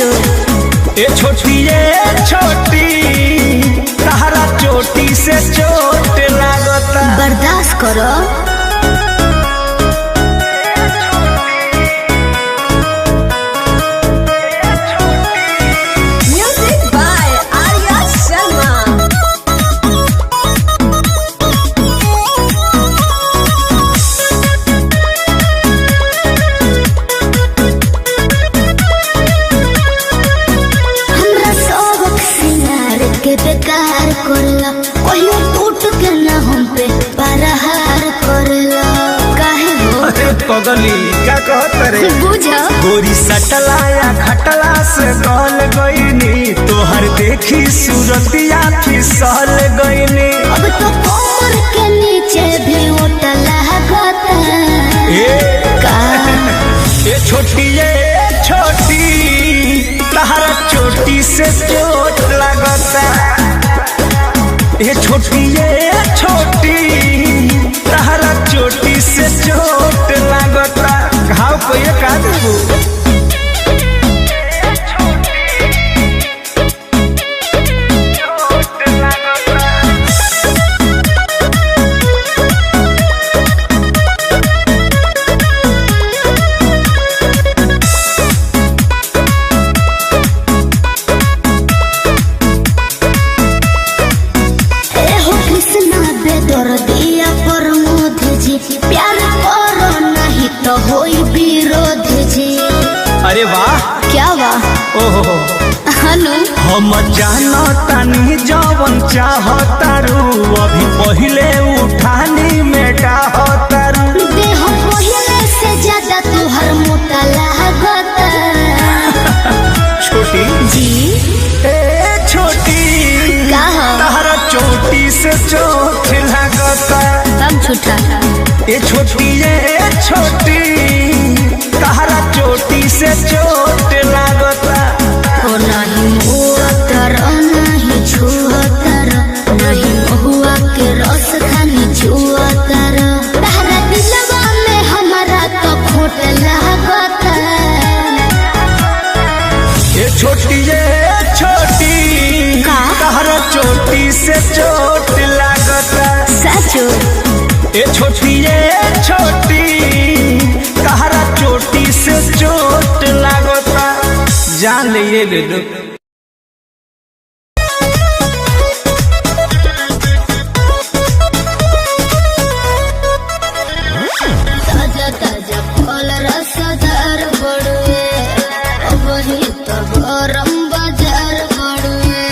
ए छोटी तहरा चोटी से चोट लागता। बर्दाश्त करो। Music by Arya Sharma. हमरा सब सिंगार के बेकार करला, कहियो टूट के ना हम पे परहार करला। काहे हो अरे पगली क्या कहत रे? बुझा गोरी सटला या खटला से गल गईनी, तोहर देखी सूरतिया फिसल गईनी। अब तो कमर के नीचे भी उठला गता। ए छोटी तहरा चोटी से चोट लगता। ए छोटी तहरा चोटी से चोट लगता। घाव को ये का देबू? दर्दिया प्रमोद जी, प्यार करो नहीं तो होई विरोध जी। अरे वाह क्या वाह? ओहो हनु हम जानो तानी जवन चाहतारू, अभी पहिले उठानी में डाहतारू। देह पहिले से ज्यादा तुहर मोटा लागता। छोटी जी ए छोटी कहा तहरा चोटी से चोट लगता। हम छुटा ए छोटी तहरा चोटी से चोट लगता। हो नहीं हुआ तर नहीं छुआ तर, नहीं हुआ के रस खानी छुआ तर। तहरा दिलवा में हमारा तो खोट लागता। ए छोटी का? तहरा चोटी से चोट लगता। सचो ए छोटी तहरा चोटी से चोट लगता। जान ले लो। ताजा ताजा फल रसदार बड़ुए, अब ही तो गरम बाजार बड़ुए।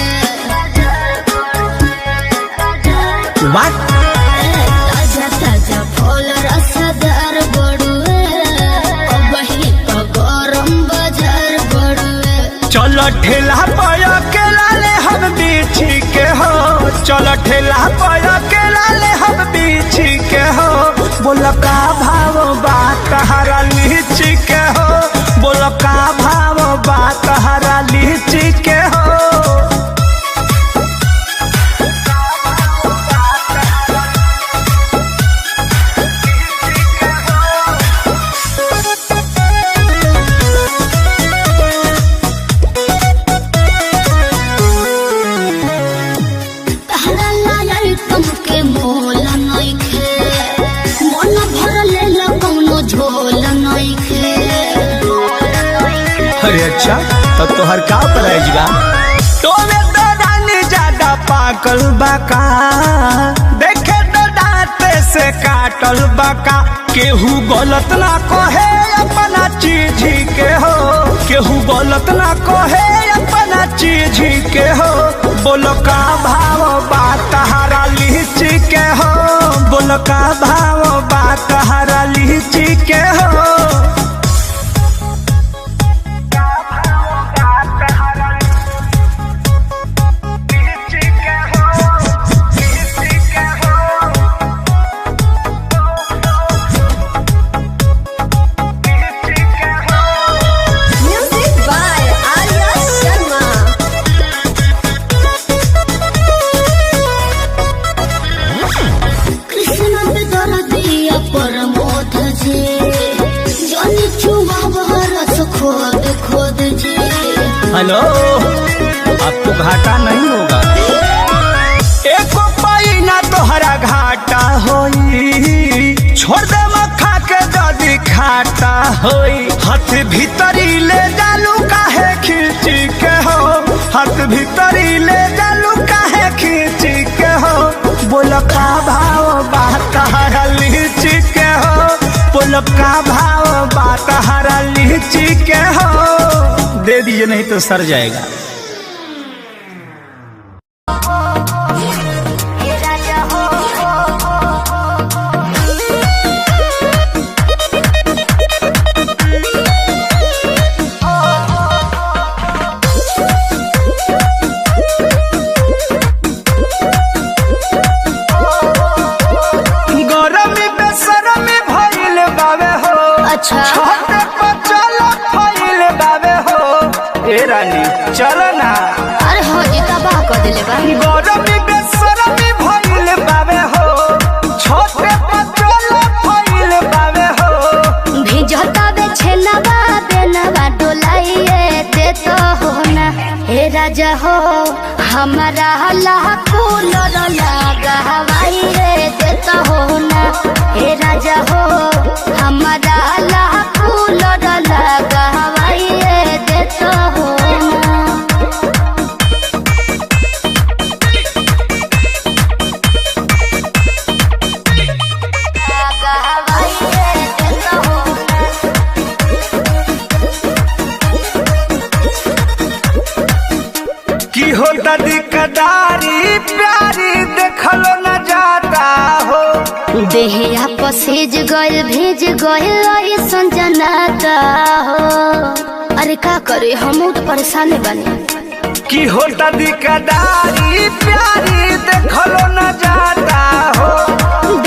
ताजा ताजा फल रसदार बड़ुए, अब ही तो गरम बाजार बड़ुए। चलो ठेला पाया के लाले हम बीछी के हो, चलो ठेला पाया के लाले हम बीछी के हो। बोल का भाव बात हरा लीची के हो, बोल का भाव बात हरा लीची के हो। तहरा लायल तुमके मोल नइखे, मन भरले कौनो झोल नइखे। अरे अच्छा तो तोहर का प्राइज बा? तोरे तो रानी ज्यादा पाकल बाका, देखे तो दांते से काटल बाका। केहू गलत ना कहे अपना चीज के हो, केहू गलत ना कहे अपना चीज के हो। बोलो का भाव बात हरा लीची के हो, बोलो का भाव बात हरा लीची के हो। Music by Arya Sharma. कृष्ण पे दर्दिया पर घाटा नहीं होगा। एको पाई ना तोहरा घाटा होई, छोड़ दे मखा के जदी खाटा होई। हाथ भीतरी ले जालू काहे खींची के हो, हाथ भीतरी ले जालू काहे खींची के हो। बोल का भाव बात हरा लीची के हो, बोल का भाव बात हरा लीची के हो। दे दीजिए नहीं तो सर जाएगा। अच्छा छोटे पचल फैल बाबे हो। ए रानी चल ना। अरे हो जी तबाह कर दिले बा। गरमी बेसरमी भइल बाबे हो, छोटे पचल फैल बाबे हो। भिजता बे छेनवा बेनवा डोलाइए दे तो हो ना। हे राजा हो हमारा कूलर लगा हवाई रे दे तो हो ना। हे राजा हो हमारा कूलर लगा हवाई रे दे तो हो ना। लगा हवाई रे दे तो हो ना। की होता दिकदारी प्यारी देखलो न जाता हो। देहिया पसेज गइल भेज गइल ऐसन जनाता हो। अरे का करे हम तो परेशान बने। की होता दिकदारी प्यारी देखलो न जाता हो।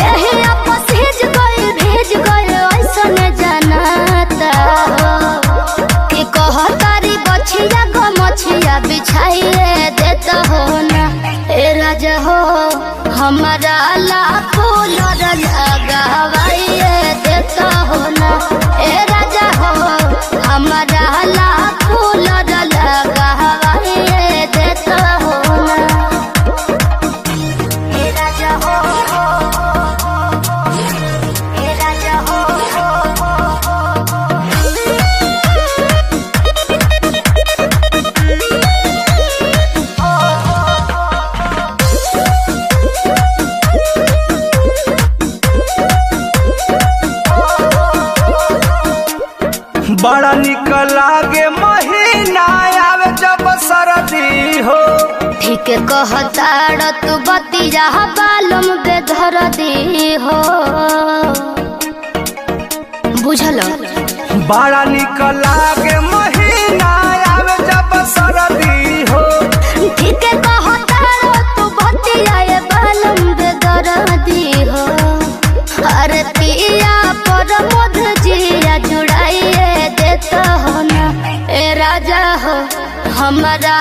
देहिया पसेज गइल भेज गइल ऐसन जनाता हो। कि कहतारी बछिया गो मछिया बिछाइए देता हो ना। ए राजा हो हमारा कूलर लगा हवाइए देता हो ना। ए राजा हो हमारा कूलर लगा हवाइए देता हो ना। ए राजा हो, ए राजा हो। बड़ा निक लागे महीना आवे जब सरदी हो। ठीक कहताड़ तू बतिया बालम बेधर दी हो। बुझल बड़ा निक लागे महीना आवे जब सरदी हो। ठीक कहताड़ तू बतिया बालम बेधर दी हो। अरे पिया पर मध जिया जुड़ाइए देता हो ना। ए राजा हो हमारा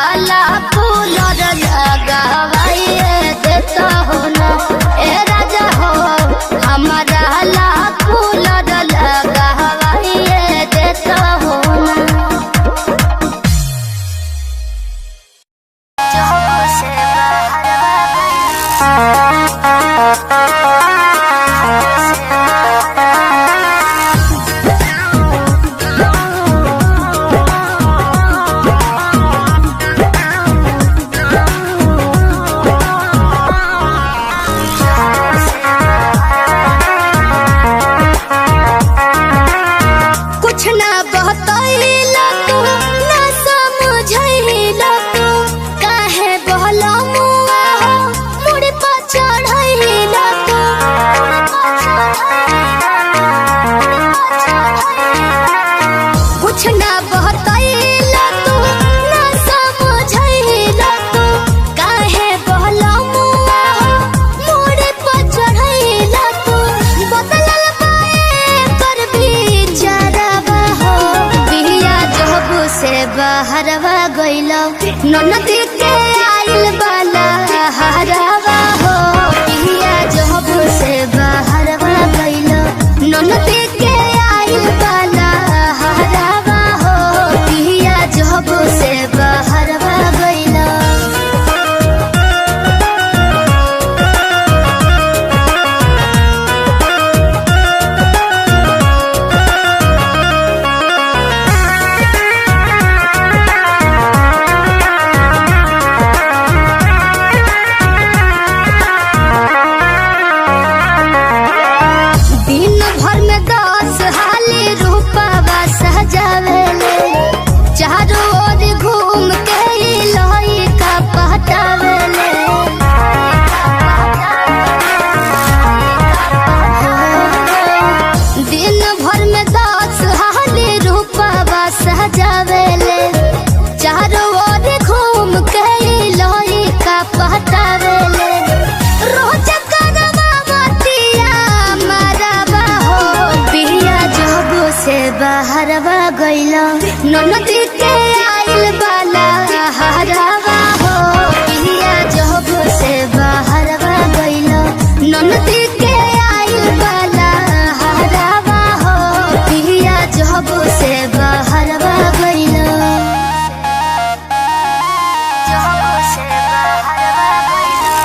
कूलर लगा हवाइए देता हो ना। ए राजा हो हमारा कूलर लगा हवाइए देता हो ना। जो से कुछ ना बतैला तू ना समझैला तू काहे बहला मुआ हो मुड़ पर चढ़ैला तू। कुछ ना बतैला तू ना समझैला तू काहे बहला मुआ हो मुड़ पर चढ़ैला तू। बदलल पाए कर बिचारवा हो बिया जब से बहरवा गइलो ननद के आइल बाला हरवा हो। बिया जब से बहरवा गइलो ननद के आइल बाला हरवा हो। बिया जब से बहरवा गइलो। बहरवा गइला ननदी के आइल बाला हरवा हो पिया जब से बहरवा गइला ननदी के आइल बाला हरवा हो पिया जब से बहरवा गइला जब से बहरवा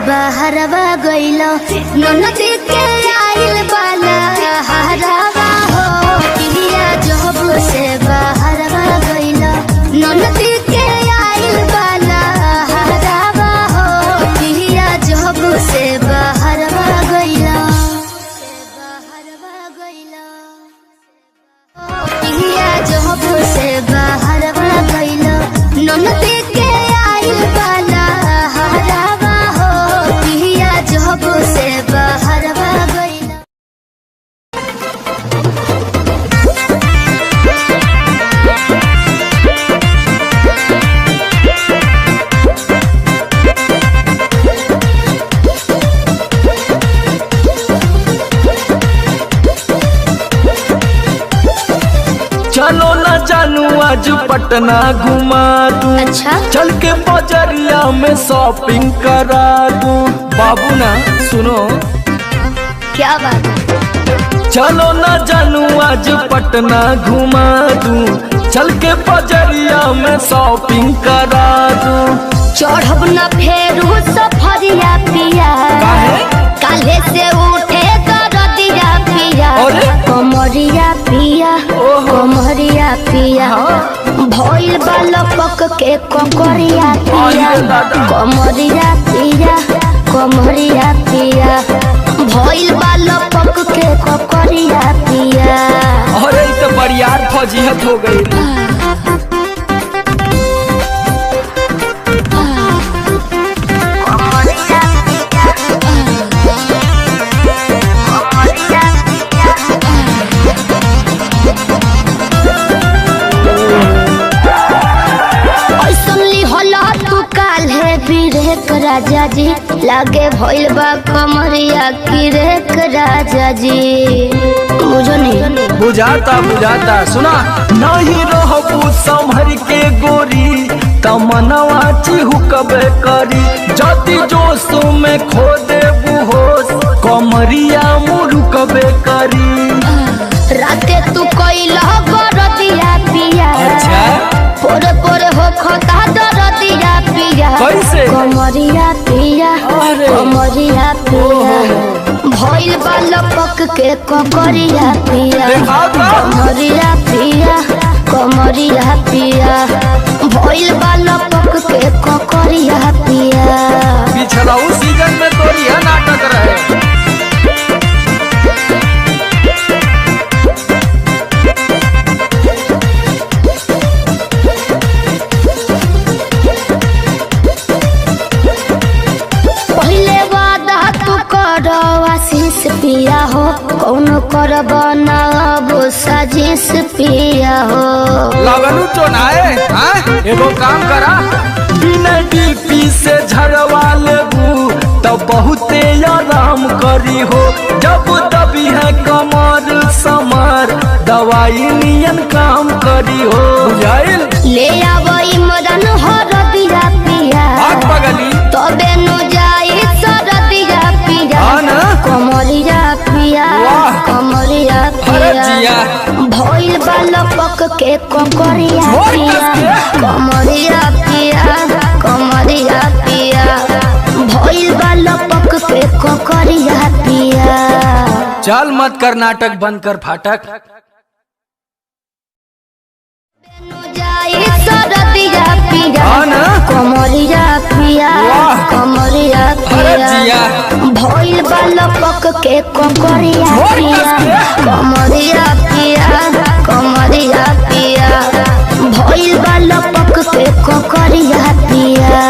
बहरवा गइला ननदी के आइल बाला हरवा हो पिया जब से बहरवा गइला ननदी के आइल बाला हरवा हो पिया जब से बहरवा गइला पिया जब से बहरवा गइला ननदी के आइल बाला जब से बहरवा गइला चलो ना जानू आज पटना घुमा दूं। अच्छा चल के बजरिया में शॉपिंग करा दूं। बाबू ना सुनो क्या बात है चलो ना जानू आज पटना घुमा दूं। चल के बजरिया में शॉपिंग करा दूं। चढ़ब न फेरू सफरिया पिया काले से उठे दरदिया पिया कमरिया पिया कमरिया पिया भइल बालपक के ककरिया पिया कमरिया पिया कमरिया पिया भइल बालपक के ककरिया पिया। अरे तो बरियार फौजियत हो गई। राजा जी लागे भइल बा कमरिया की रेख राजा जी बुझो नहीं बुझाता बुझाता सुना नहीं रहबू संभर के गोरी तमनवा चिहुकबे करी जति जोश में खो देबू होश कमरिया मुरुकबे करी। राते तू कइला बरदिया पिया पोरे पोरे हो खता दरदिया पिया कैसे कमरिया पिया कमरिया पिया भइल बालपक के ककरिया पिया कमरिया पिया कमरिया पिया भइल बालपक के ककरिया पिया। पिछला उस सीजन में तो यह नाटक रहे। आशीष पिया हो कौन करब अब साजिश पिया हो लगनू चोनाए एगो काम करा बिना डीपी से झरवा लेबू तो बहुते आराम करी हो जब दबी है कमर समर दवाई नियन काम करी हो बुझाइल ले आवई मदन हो रदिया पिया पगली तबे नु जाई सरदिया पिया कमरिया पिया कमरिया पिया भइल बालपक के ककरिया पिया कमरिया पिया कमरिया पिया। चल मत कर नाटक, बंद कर फाटक। हाँ ना? कमरिया पिया कमरिया पिया भइल बाल पक के कमरिया पिया कमरिया पिया कमरिया पिया भइल बाल पक के कमरिया पिया।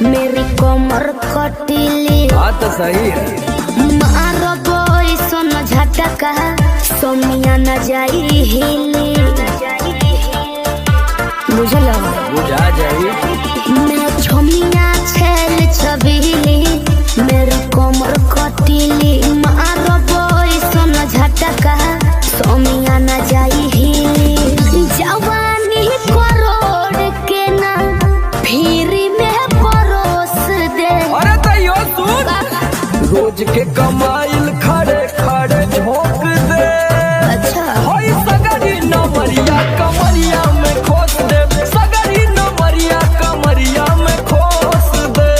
मेरी कमर खटीली बात तो सही है। मारो बोई सोनो झटका सोमिया न जाई हिली बुझलो बुझा जाई। मैं छोमिया छेल छबीली मेरी कमर खटीली मारो बोई सोनो झटका सोमिया न जाई हिली जवानी करोड़ के ना फिर रोज के कमाइल खड़े खड़े झोंक दे। अच्छा होई सगरी नमरिया कमरिया में खोस दे, सगरी नमरिया कमरिया में खोस दे।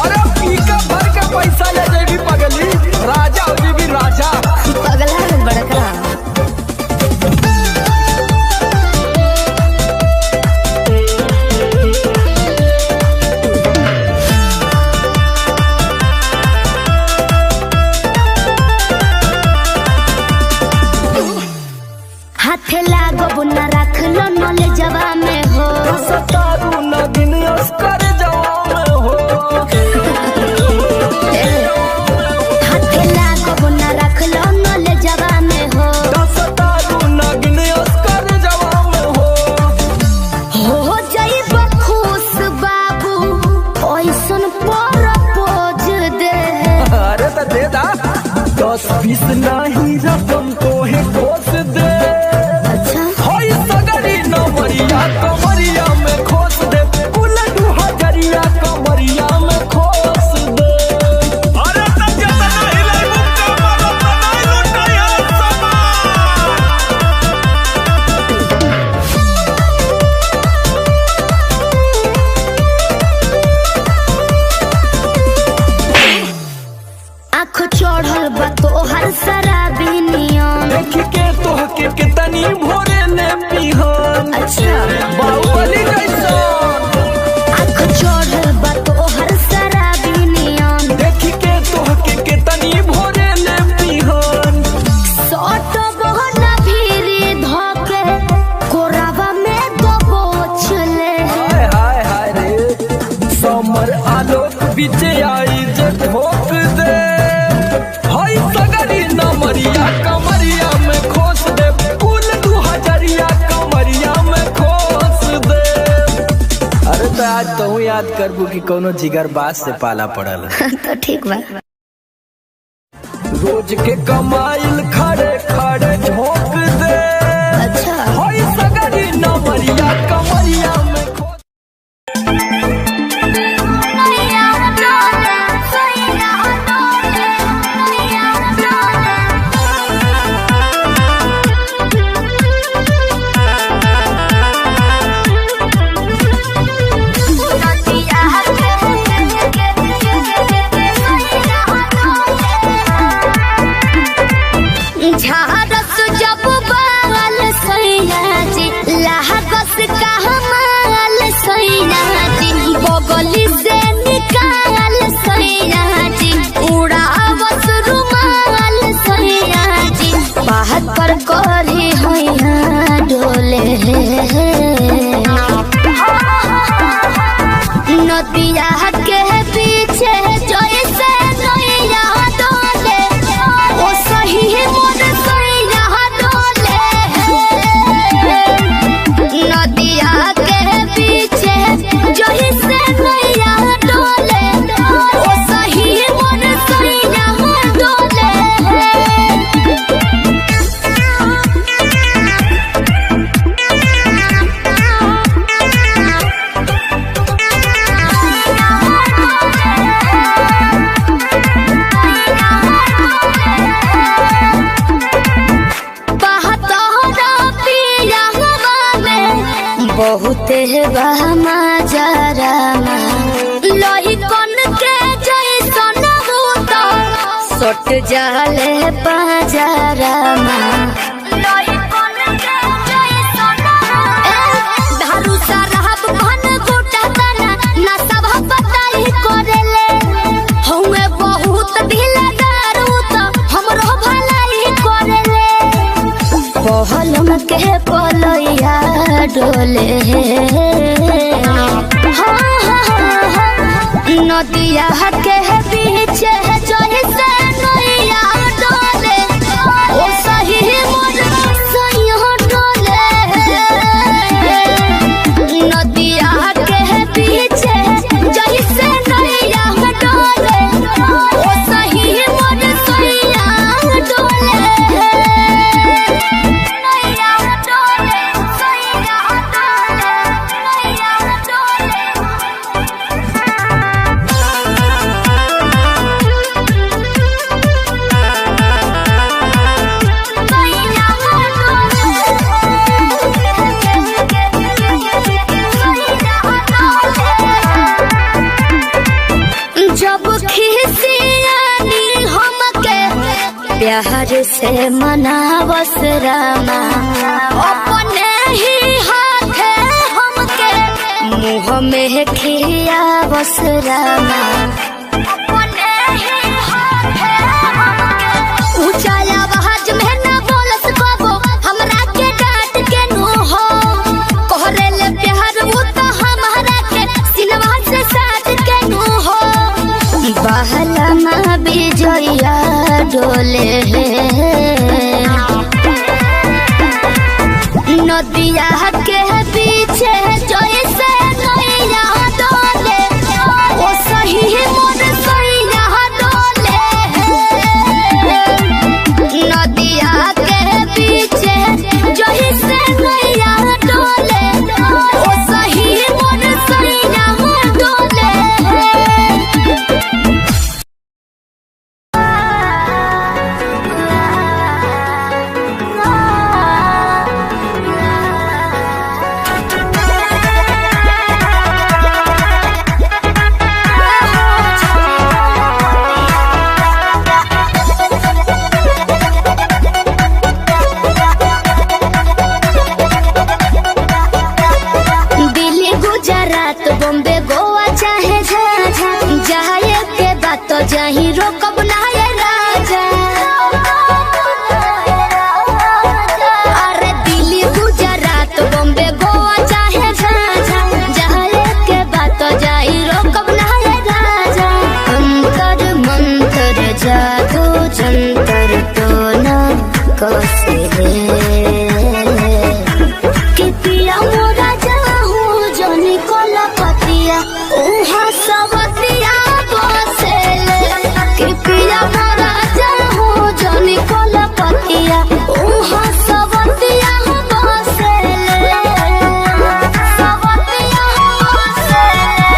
अरे पीका भर के पैसा ले जेबी पगली, राजा हो जेबी राजा। पगला है बड़का। हाथे लागो बुना रख लो नले जवा में हो सतारू नगिन अस्कर जवा में हो। हाथे लागो बुना रख लो नले जवा में हो सतारू नगिन अस्कर जवा में हो जाई खुश बाबू ओइसन पर पोज दे। अरे तो दे दा 10-20 नहीं रकम तो है खोस दे। होई सगरी नमरिया कमरिया में खोस दे, उलटू हजरिया कमरिया में खोस दे। अरे तो जितना हिलाई मुक्का मारो तो नहीं लुटाया आँख चढ़ल बा तोहर शराबी नियम देख के तोहके कितनी भोरे ने पिहन। अच्छा बाहुबली जैसा आँख चढ़ल बा तोहर शराबी नियम देख के तोहके कितनी भोरे ने पिहन। सोट बहना भीरी धोके कोरावा में दबोच ले। हाय हाय हाय रे समर आलोक बीचे आई जे ठोक दे। हाय सगरी नमरिया कमरिया में खोस दे, कुल 2000 कमरिया में खोस दे। अरे तो आज तो याद करबू कि कोनो जिगर बात से पाला पड़ल। तो ठीक बा। रोज के कमाइल खड़े खड़े झोंक दे। अच्छा हाय सगरी नमरिया कमरिया में खोस। झारस जब बा माजरामा लोही कन के जैसन होता सट जाले बाजारामा लोही कन के जैसन धारू साहब घन गोटा तना ना सब बताई करेले हमें बहुत ढीलादार तो हमरो भलाई करेले पहलम के पलैया डोले नदिया के बीच जैसे नैया डोले ओ सही मोर सैया डोले नदिया के बीच जैसे नैया डोले ओ सही मोर सैया डोले नैया डोले सैया डोले नैया जब खिसियानी हमके प्यार से मनावस रामा अपने ही हाथे हमके मुँह में खियावस रामा अपने ही हाथे हमके ऊंचा आवाज में ना बोलस कबो हमरा के डांट के नु हो कहरेले प्यार वो तो हमारा के सिनवा से साथ के नु हो बहला माँ बिजया डोले नदिया के पीछे जैसे नैया डोले ओ सही मोर सैया डोले नदिया के पीछे जैसे नैया डोले ओ सही मोर सैया डोले दिल्ली गुजरात बॉम्बे गोवा चाहे झाझा जाए के बात तो जाही रोकब ना ये राजा अरे दिल्ली गुजरात बॉम्बे गोवा चाहे झाझा जाए के बात तो जाही रोकब ना ये राजा अंतर मंतर जादू जंतर तो ना कसे कि पिया मोरा जाहू जनी कोला पतिया उहा सबतिया बसेले कि पिया मोरा जाहू जनी कोला पतिया उहा सबतिया बसेले सबतिया बसेले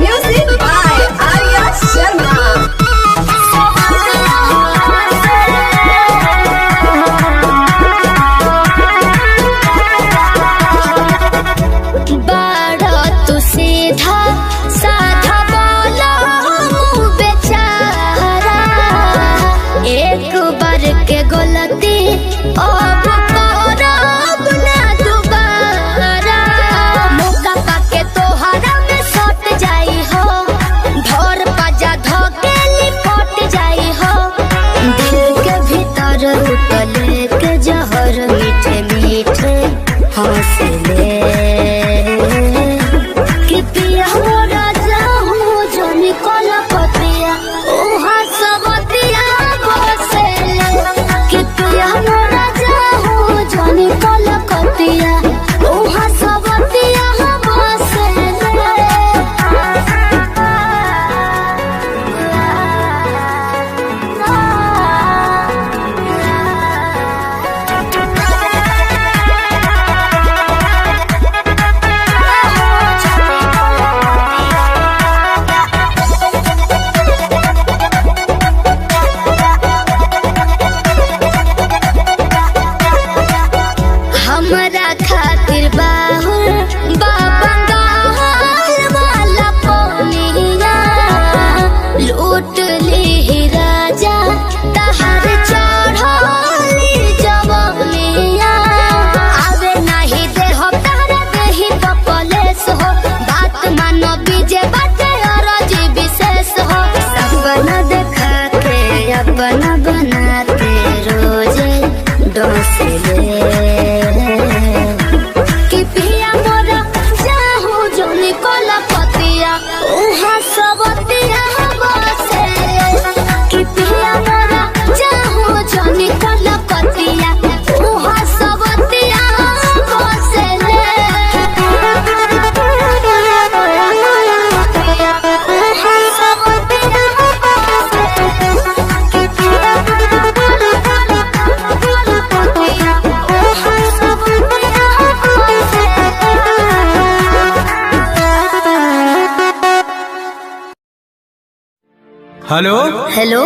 म्यूजिक बाय आर्या शर्मा सबतिया बसेले हेलो हेलो।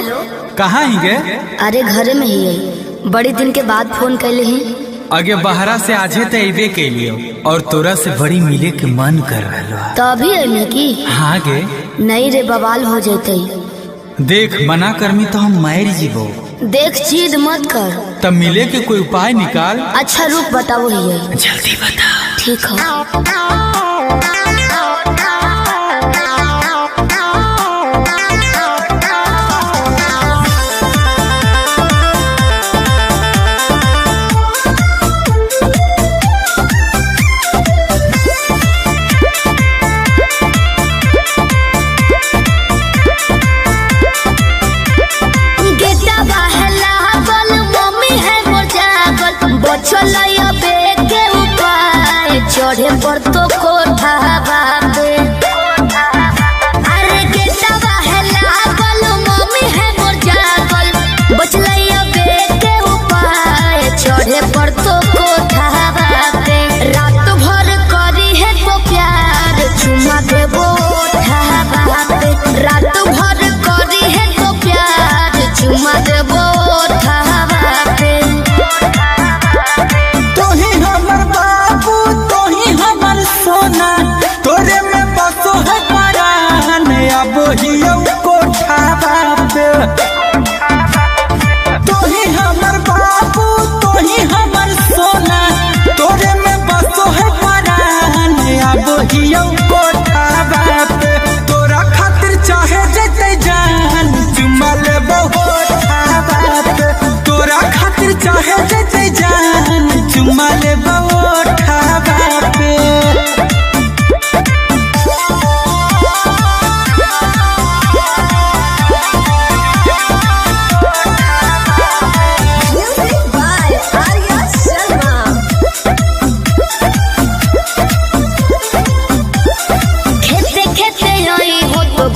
कहाँ ही गे? अरे घरे में ही है, बड़ी दिन के बाद फोन कैले हैं। आगे बहरा से आजे तो अबे के लिए और तोरा से बड़ी मिले के मन कर रहा। तो अभी अइले की? हाँ गे। नहीं रे, बवाल हो जैते। देख मना करमी तो हम मार जीवो। देख जिद मत कर। तब मिले के कोई उपाय निकाल। अच्छा रुक बताओ ही है। जल्दी बता। ठीक है। चढ़े पर तो कोठा बापे। अरे गेटवा है लागल, मम्मी है मोर जागल, बचलैया बेटे उपाय चढ़े पर तो कोठा बापे। रात भर करी है तो प्यार चुमा देबो ओठा बापे। रात भर करी है तो प्यार चुमा देबो ओठा बापे। सोना तोरे में बसो है परान, अब हियो कोठा बापे। तोही हमर बाबू तोही हमर सोना, तोरे में बसो है परान, अब हियो कोठा बापे। तोरा खातिर चाहे जते जान चुमा लेबो ओठा बापे। तोरा खातिर चाहे जते जान चुमा लेबो ओठा बापे।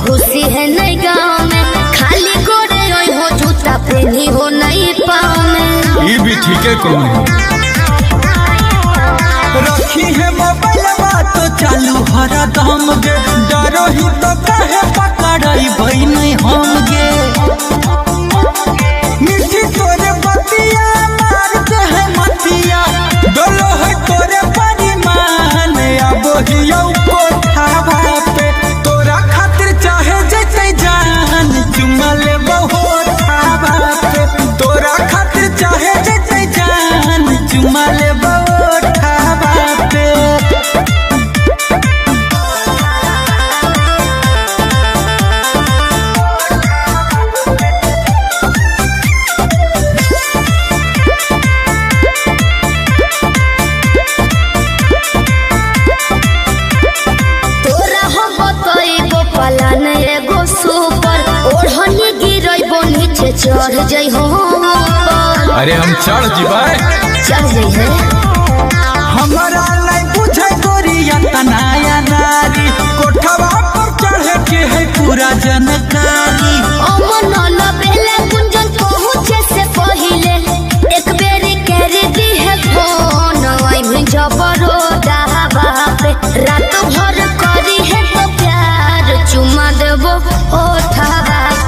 घुसी है नहीं गाँव में, खाली गोरे रोई हो जूता पहनी हो नहीं पाँव में। ये भी ठीक है। कौन रखी है मोबाइल तो चालू हरा दम गे, डरो ही तो कहे पकड़ाई भाई नहीं हम गे। मिठी तोरे बतिया मार दे है मतिया, डोलो है तोरे परिमान, अब हियो कोठा बापे। तोरा खातिर चाहे जते जान चुमा लेबो ओठा बापे। तोरा खातिर चाहे जते जान चुमा लेबो ओठा बापे। चढ़ जाइ हो ऊपर। अरे हम चढ़ जीवाए। चढ़ जाइ है। हमारा लाई बुझे गोरिया तनाया नारी, कोठवा पर चढ़े के है पूरा जानकारी। अमन लबेले कुंजन पहुँचे से पहिले एक बेरी कर दी है फोन, आई में जबरो दावा पे। रात भर करी है तो प्यार चुमा देबो ओठा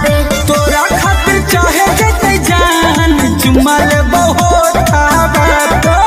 पे। तोरा खातिर चाहे जते जान चुमा लेबो ओठा बापे।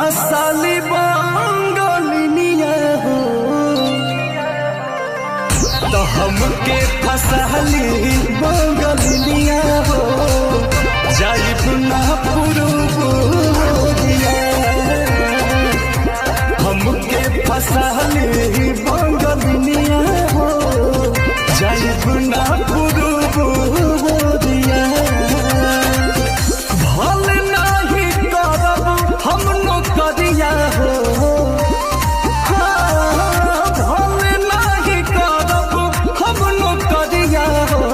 फसाली बंगलिनिया हो तो हमके फसाली बंगलिनिया हो जाइब ना पुरुबोरिया हमके फसाली बंगलिनिया हो जाइब ना पुरुबोरिया भल नाही करब हम नौकरिया हो भल नाही करब हम नौकरिया हो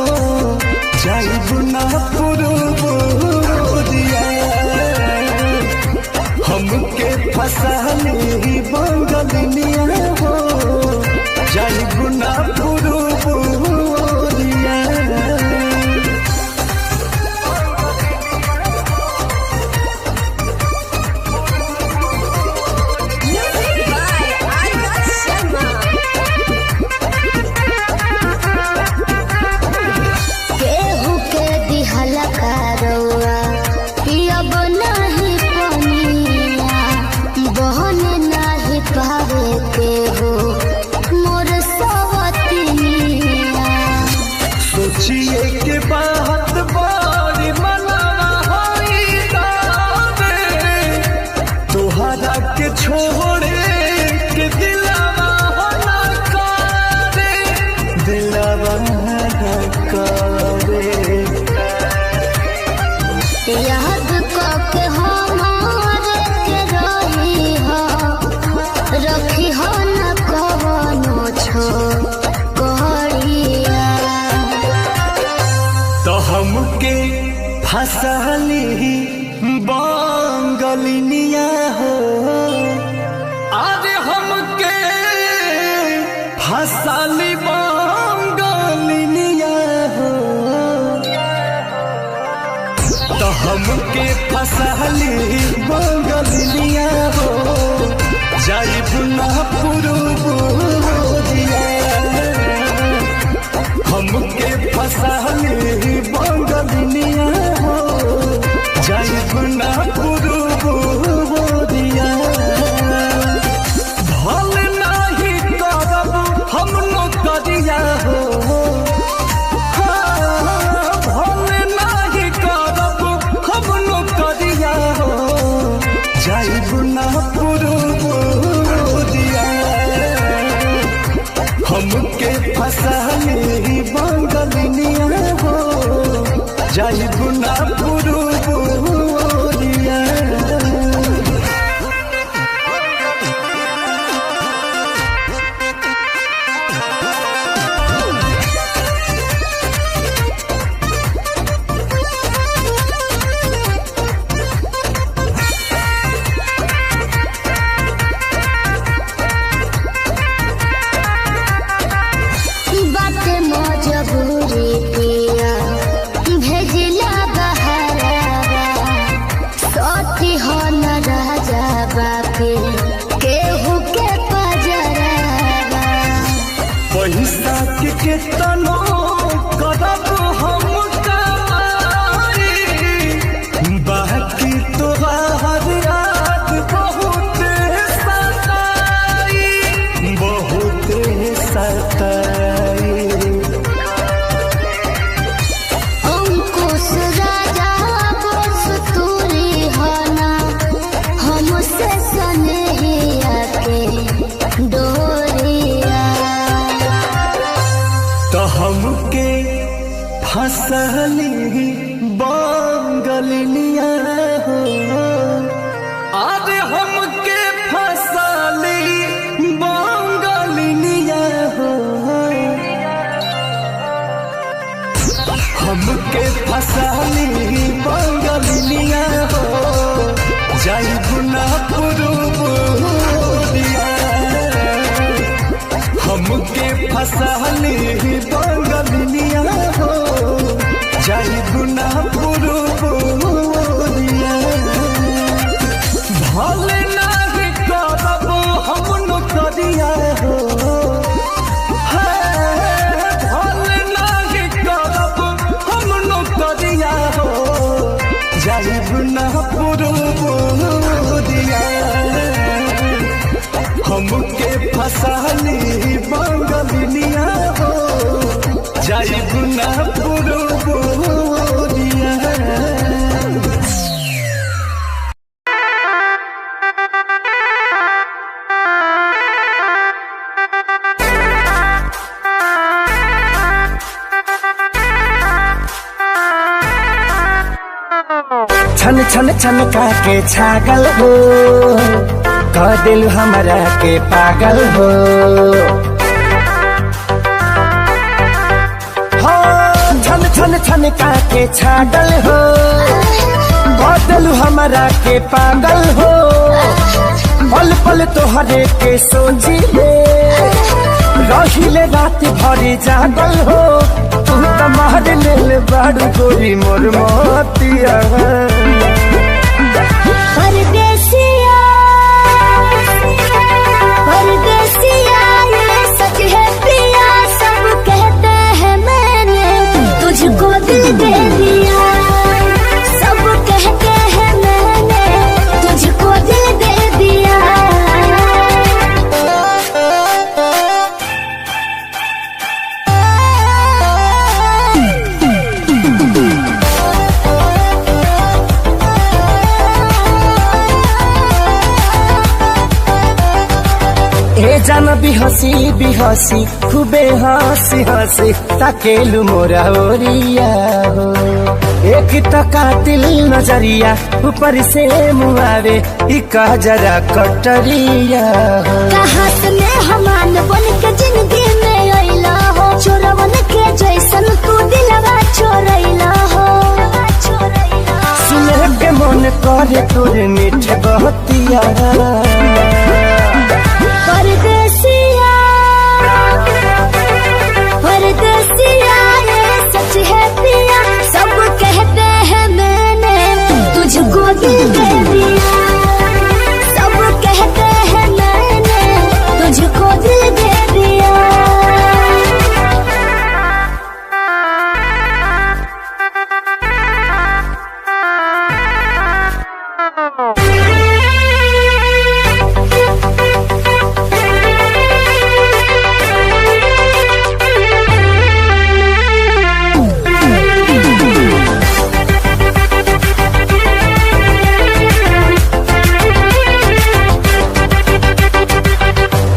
जाइब ना पुरुबोरिया हमके फसाली बंगलिनिया हो जाइब ना पुरुबोरिया केहू के दिहला कारौआ पियब नाही पनिया बहन नाही पावे केहू मोर सवतिनिया सोचिए के बात बड़ी मनावा होई दावे तोहरा के छोड़े के दिलावा हो ना करे दिलावा ना करे याद के हमारे के रही हो रखी हो न कवनो छोड़िया तो हमके फसाली बंगलिनिया हो अरे हमके फसाली बंगलिनिया हो तो हमके फसाली बंगलिनिया हो जाइब ना पुरुबोरिया हमके फसाली बंगलिनिया हो जाइब ना पुरुबोरिया भल नाही करब हम नौकरिया हो भल नाही करब हम नौकरिया हो जाइब ना पुरुबोरिया हमके फसाली बंगलिनिया हो जाइब ना पुरुबोरिया बात मजबूरी पिया भेजिला बहरावा सती हो न राजा बापे केहू के पजरावा पैसा के केतनो करब हम कमाई बाकी तोहार याद बहुत सताई अंकुश राजा बस तूरी हो ना हमसे सनेहिया के डोरिया तो हमके फसली बंगलिनिया हो अरे हमके फसली बंगलिनिया हो हमके फसली बंगलिनिया हो जाइब ना पुरुबोरिया हमके फसली बंगलिनिया हो जाइब ना पुरुबोरिया भल नाही करब हम नौकरिया हो भल नाही करब हम नौकरिया हो जाइब ना पुरुबोरिया हमके फसाली बंगलिनिया हो जाइब ना पुरबोरिया। छन छन छन के छागल हो कह दिल हमरा के पागल हो। छन छन छन के छागल हो कह दिल हमरा के पागल हो। पल पल तोहरे के सोची में रहिले रात भरी जागल हो। तू तो मार लेल बाड़ू गोरी मोर मोतिया। परदेसिया परदेसिया ये सच है पिया सब कहते हैं मैंने तुझको दिल दे दिया। सब कहते हैं मैंने तुझको दिल दे दिया। ए जान बिहसी खूबे हंसी हंसी ताकेलु मोरा ओरिया हो। एक तो कातिल नजरिया ऊपर से मुआवे इका जरा कटरिया हो। कहाँ से मेहमान बन के जिंदगी में अइला हो। चोरवन के जैसन तू दिलवा चोरैला हो। सुने के मन करे तोरे मीठे बहतिया। परदेसिया परदेसिया ये सच है पिया सब कहते हैं मैंने तुझको दिल दे दिया। सब कहते हैं मैंने तुझको दिल दे दिया।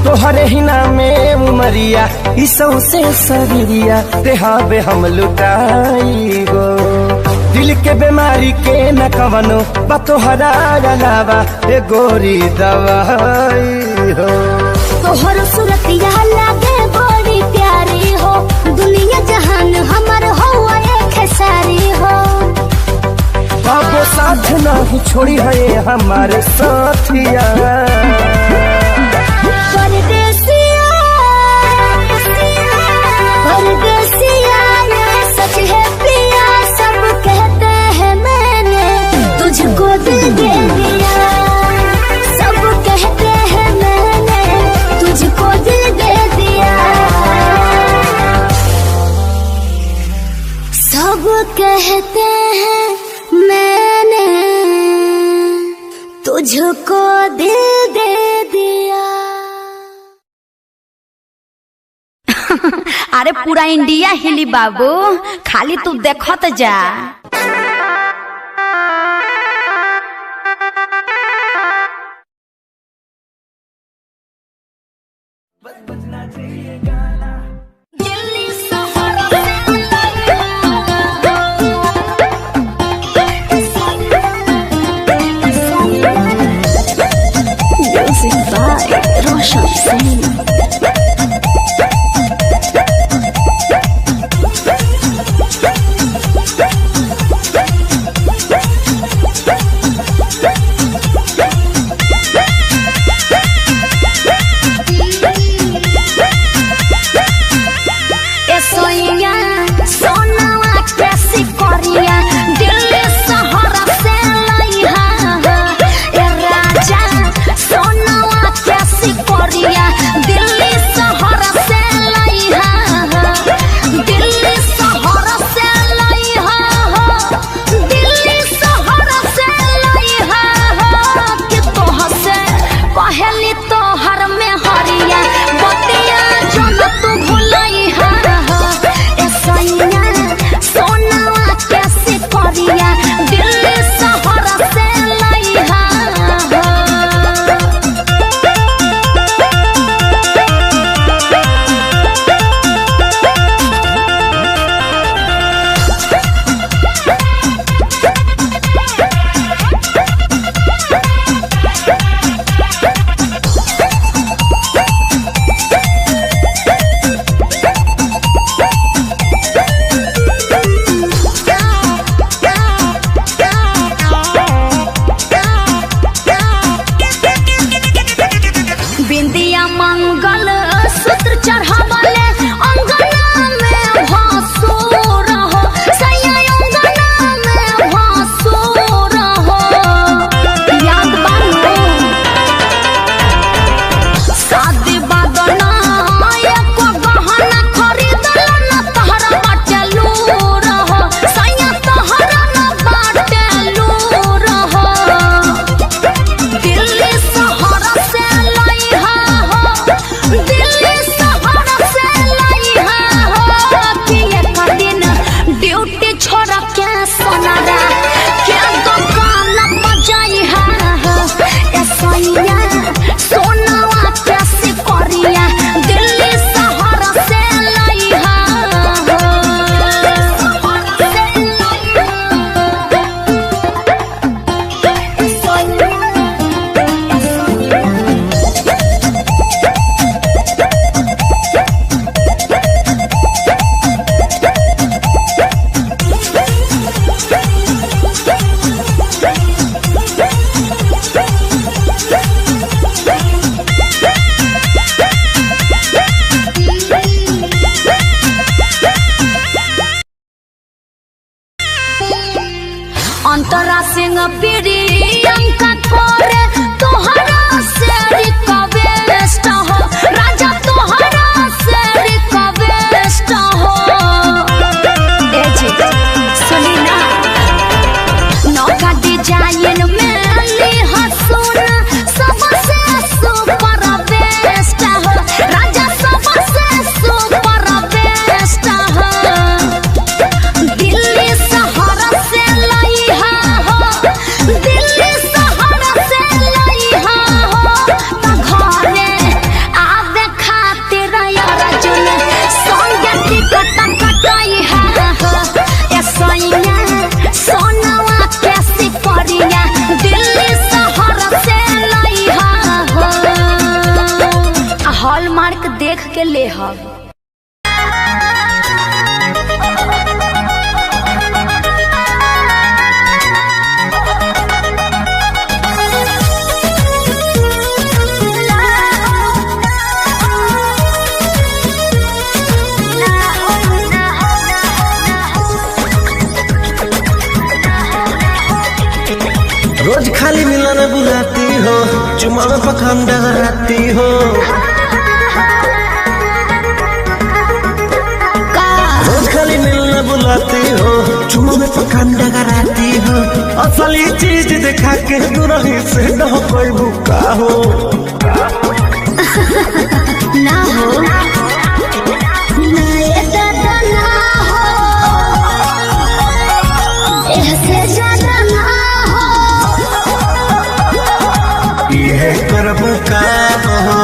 तोहरे ही नामे उमरिया इसौ से शरीरिया देहाबे हम लुटाई गो। दिल के बीमारी के न कवनो बतोहरा अलावा ए गोरी दवाई हो। तोहर सूरतिया लागे बड़ी प्यारी हो। दुनिया जहान हमर हो एक सारी हो। बाबो साथ नहीं छोड़ी है हमारे साथिया। परदेसिया परदेसिया ये सच है पिया सब कहते हैं मैंने तुझको दिल दे दिया। सब कहते हैं मैंने तुझको दिल दे दिया। सब कहते हैं मैंने तुझको दिल दे दिया। अरे पूरा इंडिया हिली बाबू खाली तू देखत जा। रोशन सिंह दिल्ली लिख के ले हम। रोज खाली मिलन बुलाती हो, चुमा में पखान डगराती हो। रोज खाली मिलन बुलाती हो, चुमा में पखान डगराती हो। असली चीज दिखा के दुरही से न कोई भूखा हो ना हो ना ये दादा ना हो, ऐसे ज्यादा ना हो। ये करब का हो,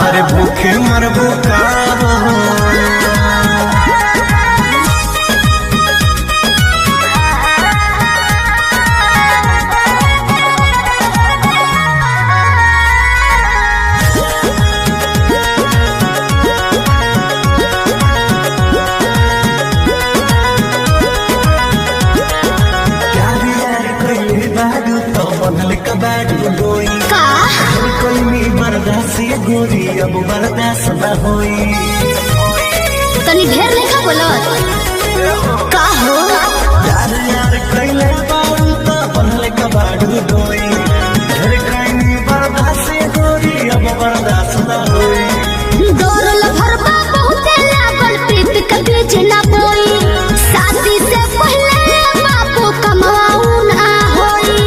अरे भूखे मरबो का हो। गोरी अब बर्दाश्त न होई, तनी ढेर लेखा बोलत का हो। यार यार कैले बारू तो बनले कबाड़ू डोई। घर कैनी बर्दाश्त गोरी अब बर्दाश्त न होई। दौड़ल भरबा बहुते लागल, प्रीत के बीच ना बोई। शादी से पहले बापू कमाऊ ना होई।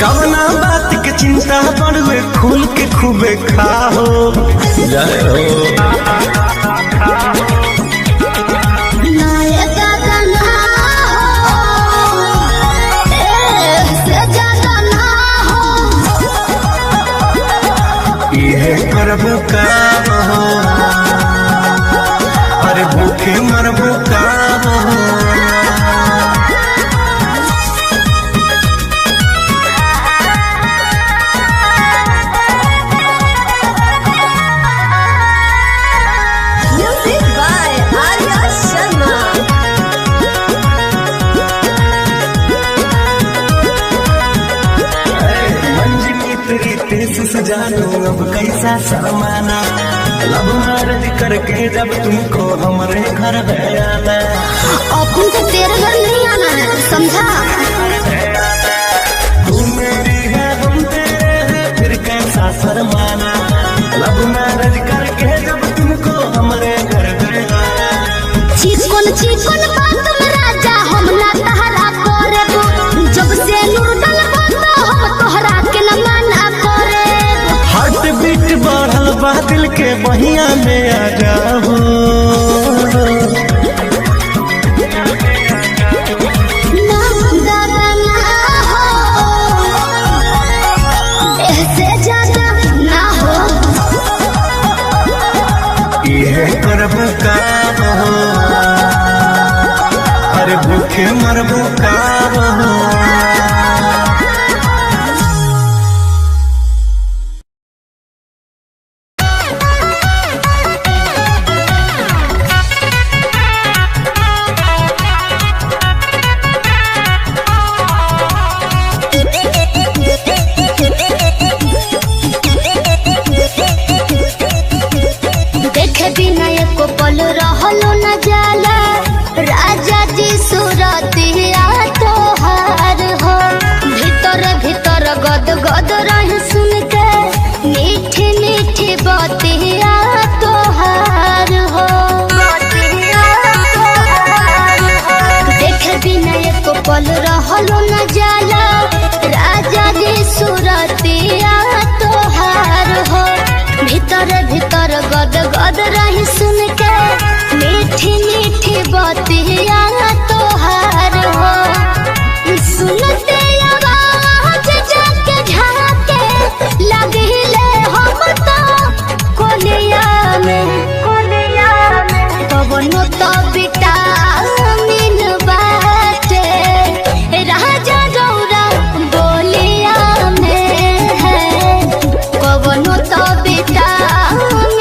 कवना बात के चिंता पड़वे, खुल के खूबे खाओ जय हो। ना ये दादा ना हो, ऐसे ज्यादा ना हो। ये करब का हो, अरे भूखे मरबो का हो। जानो अब कैसा शर्माना, लब मैरिज करके जब तुमको हमारे घर आना। अपन को तेरे घर नहीं आना है, समझा। तू मेरी है हम तेरे हैं, फिर कैसा शर्माना। लब मैरिज करके जब तुमको हमारे घर आना। चिकन बात में राजा हम ना तहरा करे, जब से नूर डलबा तो हम तोहरा के न मना करे। हार्ट बीट बढ़ल बा दिल के बहिया में आ जाओ। ना दादा ना हो, ऐसे ज्यादा ना हो। ये करब का हो, अरे भूखे मरबो का हो। देखे बिना एको पल रहलो न जाला, राजा जी सूरतिया तोहार हो। भीतर भीतर गद गद रह सुन के, मीठी मीठी बतिया तोहार हो। देखे बिना एको पल रहलो न जाला, राजा जी सूरतिया तोहार हो। भीतर भीतर गद गद रही सुन के, मीठी मीठी बतिया तोहार हो। सुनते आवाज जाके झाके, लगिले हम तो कोलिया में। कवनो तो विटामिन बाटे, राजा गौरा बोलिया में है। कवनो तो विटामिन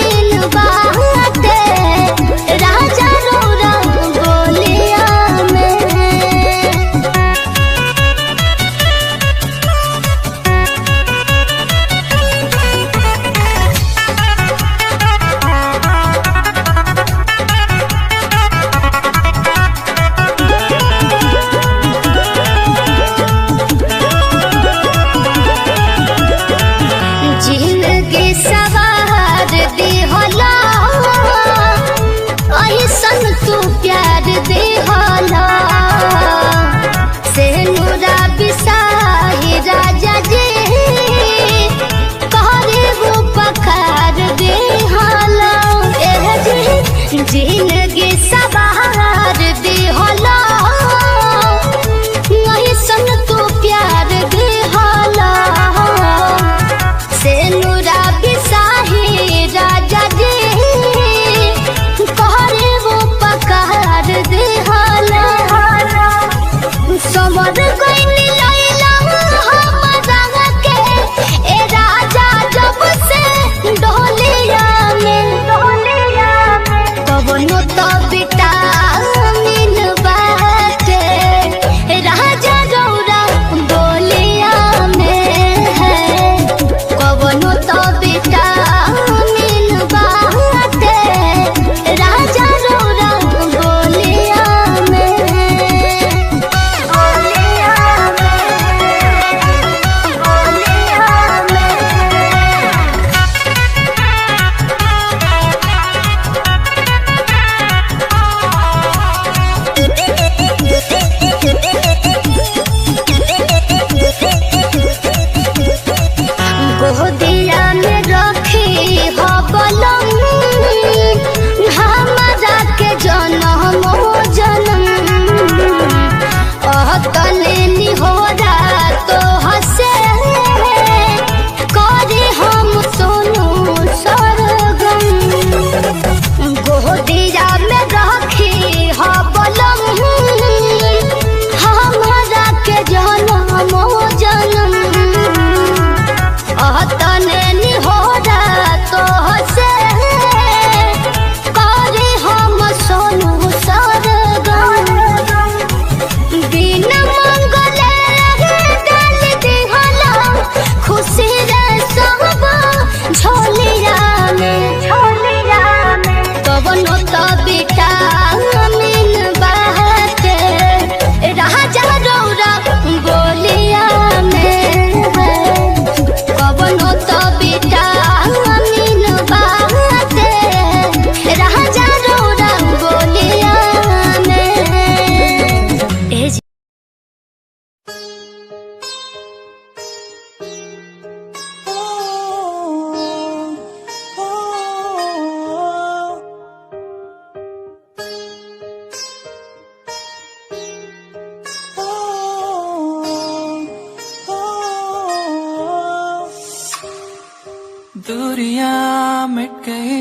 दूरियां मिट गई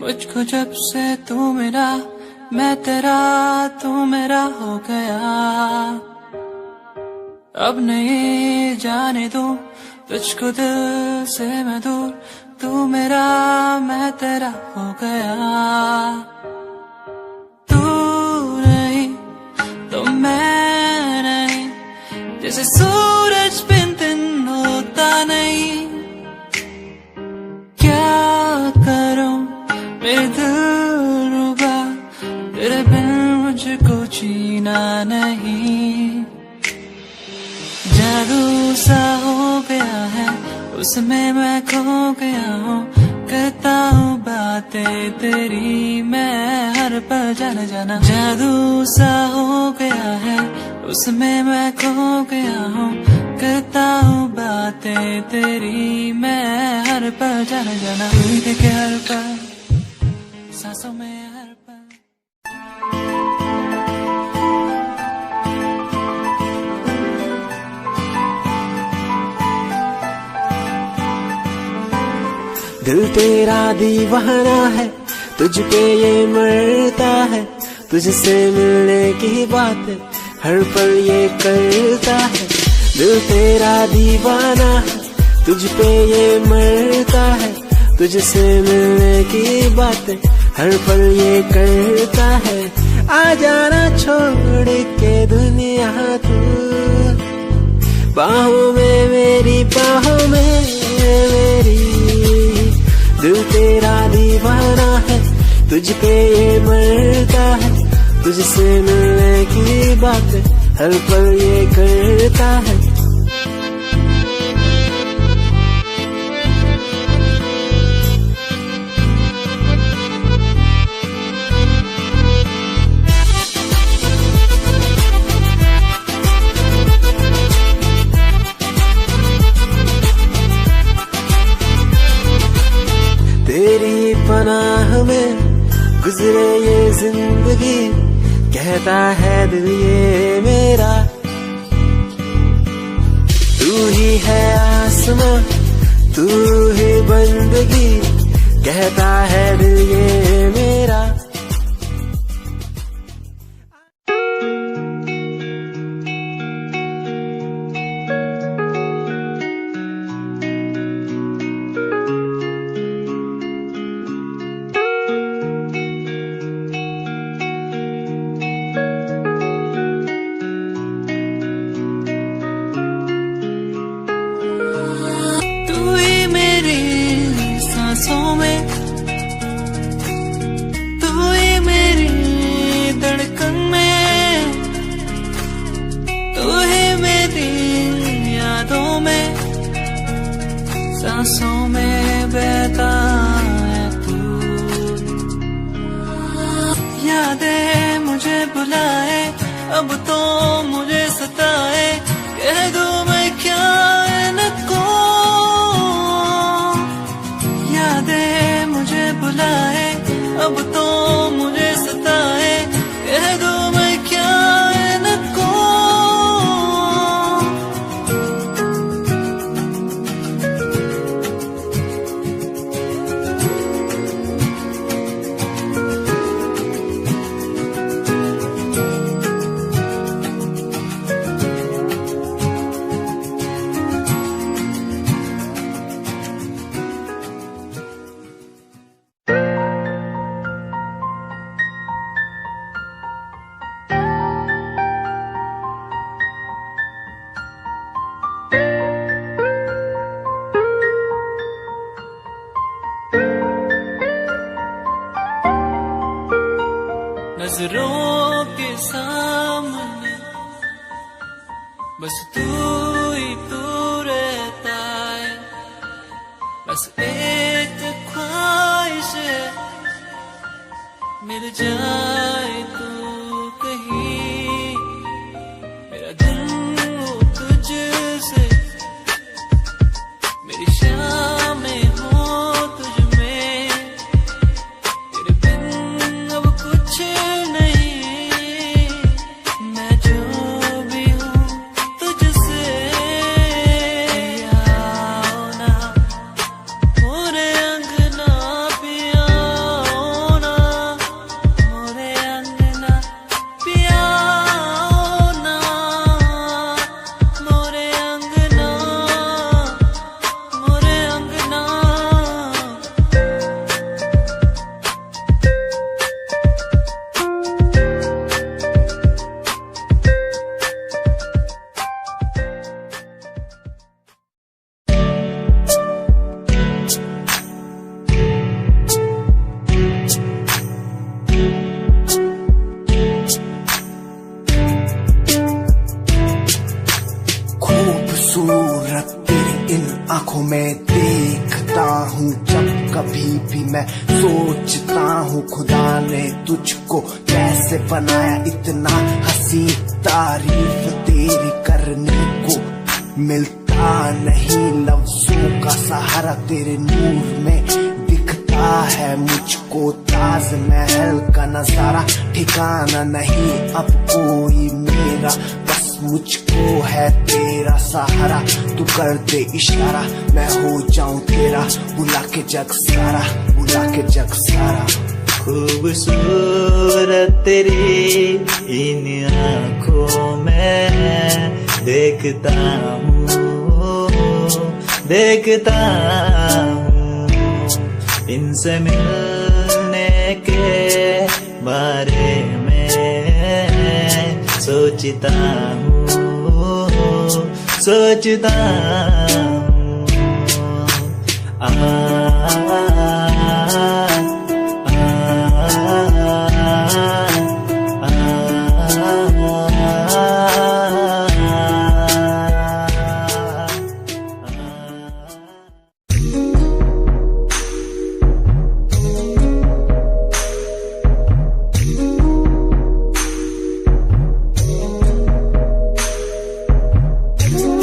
मुझको जब से तू मेरा, मैं तेरा तू मेरा हो गया। अब नहीं जाने दूं तुझको दिल से मैं दूर, तू मेरा मैं तेरा हो गया। तू नहीं तो मैं नहीं, जैसे सूरज बिन दिन होता नहीं। क्या करूं मेरे दिल रुबा, तेरे बिन मुझको जीना नहीं। जादू सा हो गया है उसमें मैं खो गया हूँ, करता हूँ बातें तेरी मैं हर पल जाना जाना। जादू सा हो गया है उसमें मैं खो गया हूँ, करता हूँ बातें तेरी मैं हर पल जाना जाना। तू ही देखे हर पल सांसों में हर पल। दिल तेरा दीवाना है, तुझ पे ये मरता है, तुझसे मिलने की बात हर पल ये करता है। दिल तेरा दीवाना है, तुझ पे ये मरता है, तुझसे मिलने की बात हर पल ये करता है। आ जाना छोड़ के दुनिया तू, बाहों में मेरी बाहों में मेरी। दिल तेरा दीवाना है, तुझ पे ये मरता है, तुझसे मिलने की बात हर पल ये करता है। तेरी पनाह में गुजरे ये जिंदगी, कहता है दिल ये मेरा। तू ही है आसमां तू ही बंदगी, कहता है दिल ये मेरा। सांसों में तू ही मेरी धड़कन में, तू ही मेरी यादों में, सांसों में बहता है तू। यादें मुझे बुलाए अब तो मुझे सताए, कह दूं मैं क्या इनको। यादें मुझे बुलाए अब तो मुझे सताए, कह दूं मैं क्या इनको। नजरों के सामने बस तू ही तू रहता है, बस एक ख्वाहिश है मिल जाए तू कहीं। मेरा दिल हो तुझसे, मेरी शामें हो तुझ में, तेरे बिन अब कुछ नहीं। मैं जो भी हूँ तुझसे आओ ना, हो खूबसूरत तेरी इन आंखों में देखता हूँ जब कभी भी मैं सोचता हूँ खुदा ने तुझको कैसे बनाया इतना हंसी, तारीफ तेरी करने को मिलता नहीं लफ्जों का सहारा, तेरे नूर में दिखता है मुझको ताजमहल का नजारा, ठिकाना नहीं अब कोई मेरा, बस मुझको है तेरा सहारा, तू कर दे इशारा मैं हो जाऊं तेरा, बुला के जग सारा, बुला के जग सारा। खूबसूरत तेरी इन आँखों में देखता हूँ, देखता हूँ, इनसे मिलने के बारे में सोचता हूँ, सोचता हूँ।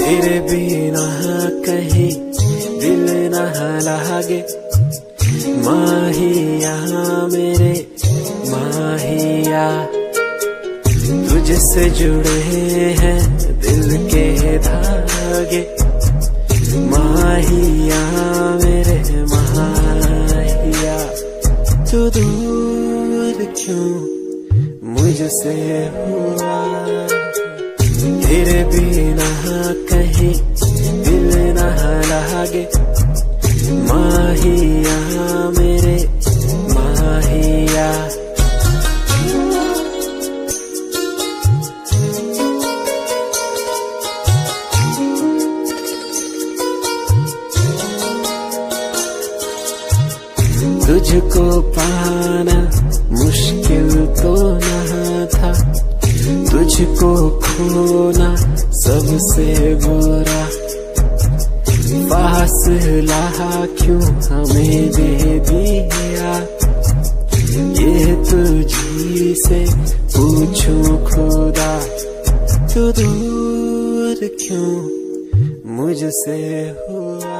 तेरे बिना कहीं दिल न लागे, माहिया मेरे माहिया, तुझसे जुड़े हैं दिल के धागे, माहिया मेरे माहिया, तू दूर क्यों मुझसे हुआ, तेरे बिना कहीं दिल न लागे, माहिया मेरे माहिया। तुझको पाना मुश्किल तो न था, तुझको खोना सबसे बुरा, फासला क्यों हमें दे दिया, ये तुझी से पूछूं खुदा, तू दूर क्यों मुझसे हुआ।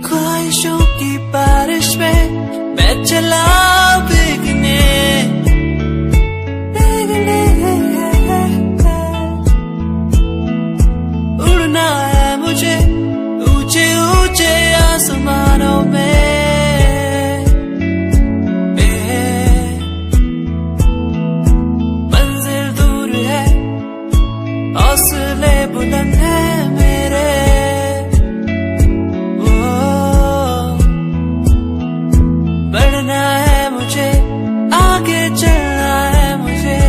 ख्वाहिशों की बारिश में मैं चला भीगने, उड़ना है मुझे ऊंचे ऊंचे आसमानों में, मंजिल दूर है हौसले बुलंद है मेरे, बढ़ना है मुझे आगे चलना है मुझे,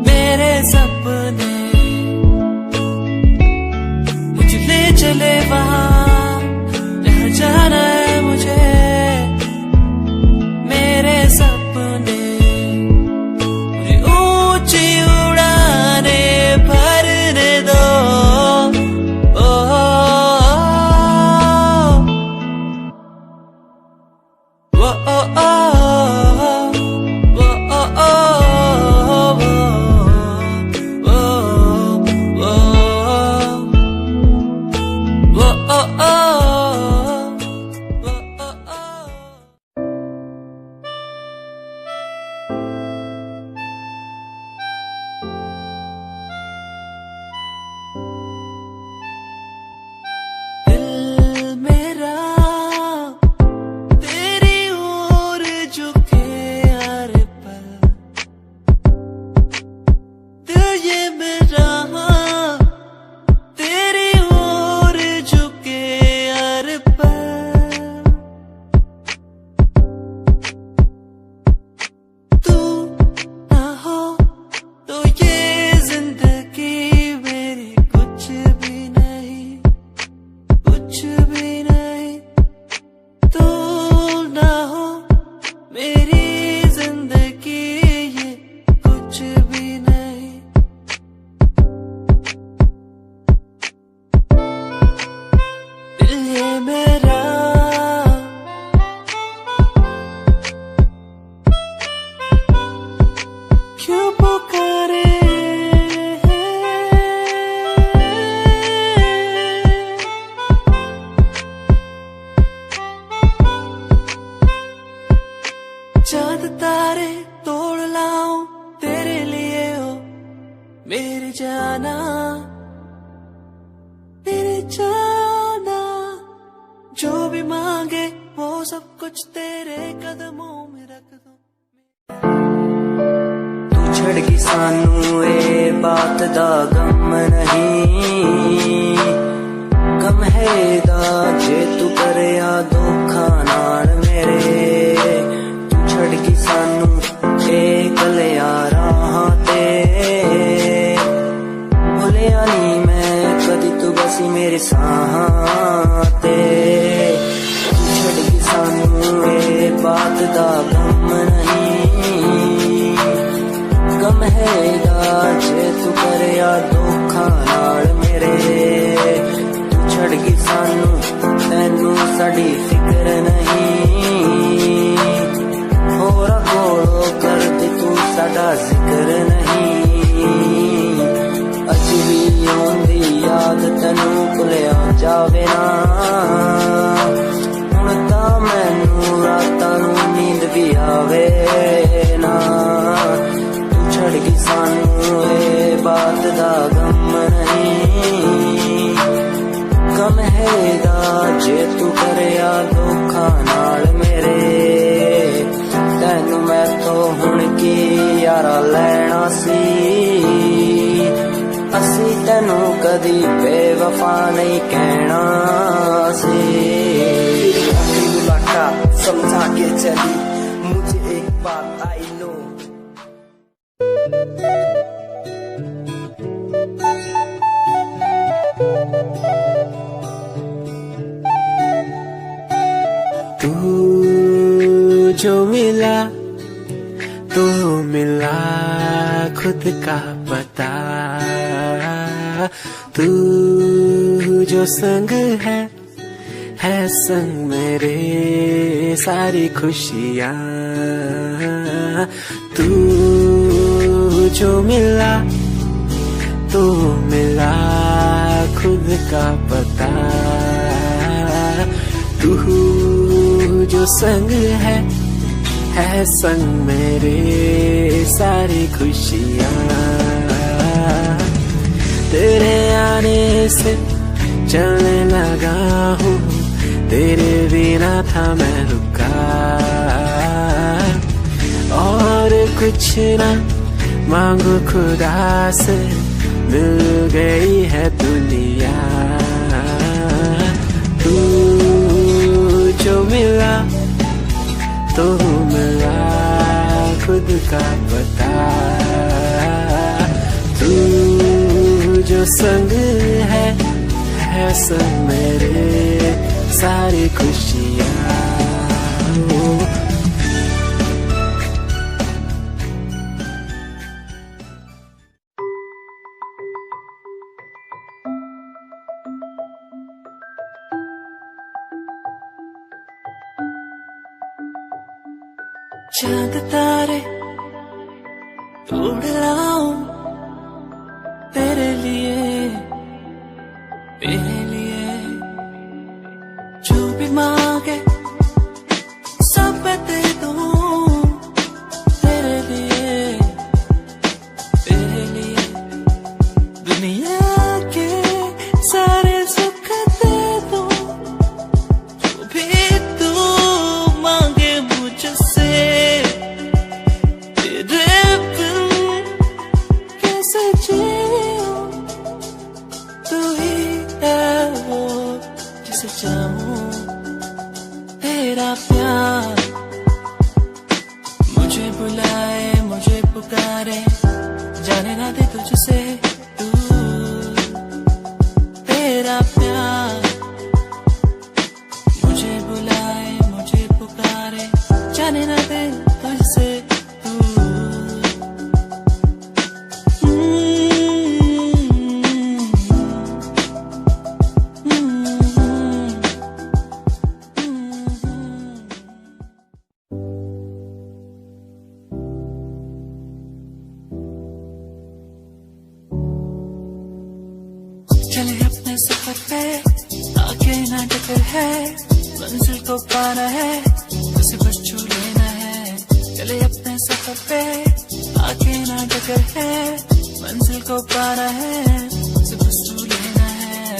मेरे सपने मुझे ले चले वहाँ जहाँ जाना है मुझे, मेरे सपने मुझे ऊंची उड़ाने भरने दो, oh जाना, जो भी मांगे वो सब कुछ तेरे कदमों में रख दूं। तू छड़गी सानू ए बात दा गम नहीं, गम है दा जे तू करे आ धोखा नाल मेरे। तू छड़गी सानू ए गलिया राहां ते, भुलिया नी मैं कदी तू बसी मेरे साहां ते। तू छड़गी सानू ए बात दा गम नहीं, गम है दा जे तू करे आ धोखा नाल मेरे। तू छड़गी सानू तैनू साडी फिक्र नहीं, होरा कोलो करदी तू साडा जिक्र नहीं। अज भी आउंदी याद तैनू भुलिया जावे ना, हुण तां मैनू रातां नू नींद भी आवे ना। तू छड़गी सानू ए बात दा गम नहीं, गम है दा जे तू करे आ धोखा नाल मेरे। तैनू मैं तो हुण की यारा लैना सी, असी तैनू कदी बेवफा नहीं कहना सी। आखिरी मुलाकात समझा के चली मुझे एक बात आई नो। तू जो मिला तो मिला खुद का पता, तू जो संग है संग मेरे सारी खुशियाँ। तू जो मिला तो मिला खुद का पता, तू जो संग है संग मेरे सारी खुशियाँ। तेरे आने से चलने लगा हूँ, तेरे बिना था मैं रुका, और कुछ ना मांगो खुदा से मिल गई है दुनिया। तू जो मिला तो मिला खुद का पता, तू जो संग है संग मेरे सारी खुशियाँ। चांद तारे तोड़ लाऊं तेरे लिए, तेरे लिए जो भी मांगे सब मैं दे दूं। तेरे लिए, तेरे लिए दुनिया के सारे सुख दे दूं, जो भी तू मांगे मुझसे। तेरे बिन कैसे जीऊं, तू ही है वो जिसे चाहूं। तेरा प्यार मुझे बुलाए, मुझे पुकारे, जाने ना दे तुझसे दूर। तेरा प्यार मुझे बुलाए, मुझे पुकारे, जाने ना दे तुझसे दूर। चले अपने सफर पे, आगे ना टक्कर है, मंजिल को पाना है, उसे बस छू लेना है। चले अपने सफर पे, आगे ना टक्कर है, मंजिल को पाना है, उसे बस छू लेना है।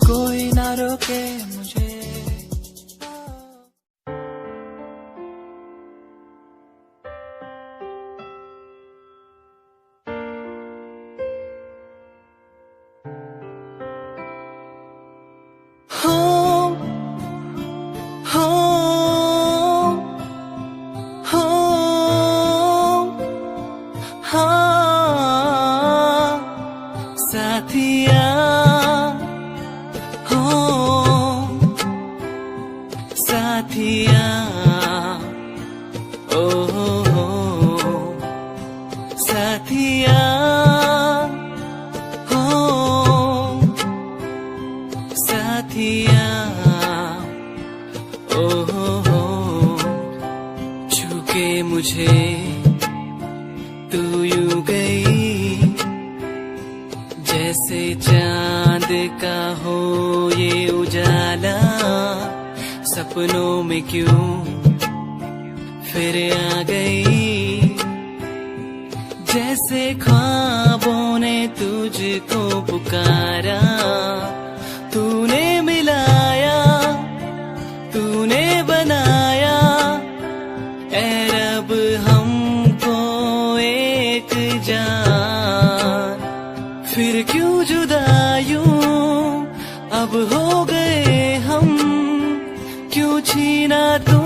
कोई ना रोके मुझे। साथिया हो साथिया ओ साथिया हो साथिया ओ छूके मुझे तू यूं गई जैसे चांद का हो ये उजाला, सपनों में क्यों फिर आ गई, जैसे ख्वाबों ने तुझको पुकारा। तूने मिलाया तूने बनाया ऐ रब हमको एक जान, फिर क्यों जुदा यूं अब हो गए हम, क्यों छीना तू